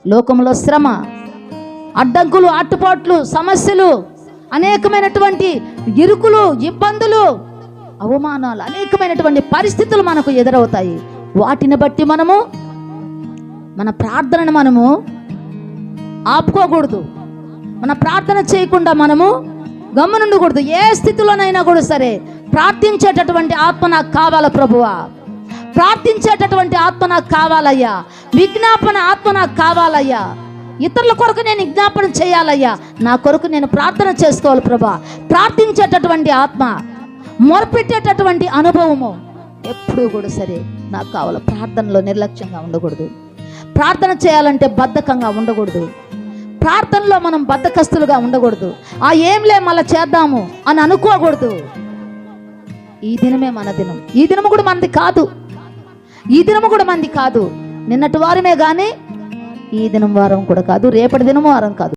లోకంలో శ్రమ, అడ్డంకులు, ఆటుపాట్లు, సమస్యలు, అనేకమైనటువంటి ఇరుకులు, ఇబ్బందులు, అవమానాలు, అనేకమైనటువంటి పరిస్థితులు మనకు ఎదురవుతాయి. వాటిని బట్టి మనము మన ప్రార్థనను మనము ఆపుకోకూడదు. మన ప్రార్థన చేయకుండా మనము గమ్మునుండకూడదు. ఏ స్థితిలోనైనా కూడా సరే ప్రార్థించేటటువంటి ఆత్మ నాకు కావాలా ప్రభువా, ప్రార్థించేటటువంటి ఆత్మ నాకు కావాలయ్యా, విజ్ఞాపన ఆత్మ నాకు కావాలయ్యా, ఇతరుల కొరకు నేను విజ్ఞాపన చేయాలయ్యా, నా కొరకు నేను ప్రార్థన చేసుకోవాలి ప్రభా. ప్రార్థించేటటువంటి ఆత్మ, మొరపెట్టేటటువంటి అనుభవము ఎప్పుడూ కూడా సరే నాకు కావాలి. ప్రార్థనలో నిర్లక్ష్యంగా ఉండకూడదు. ప్రార్థన చేయాలంటే బద్ధకంగా ఉండకూడదు. ప్రార్థనలో మనం బద్ధకస్తులుగా ఉండకూడదు. ఏంలే మళ్ళీ చేద్దాము అని అనుకోకూడదు. ఈ దినమే మన దినం. ఈ దినము కూడా మనది కాదు. ఈ దినము కూడా మనది కాదు. నిన్నటి వారమే కానీ ఈ దినం వారం కూడా కాదు. రేపటి దినము వారం కాదు.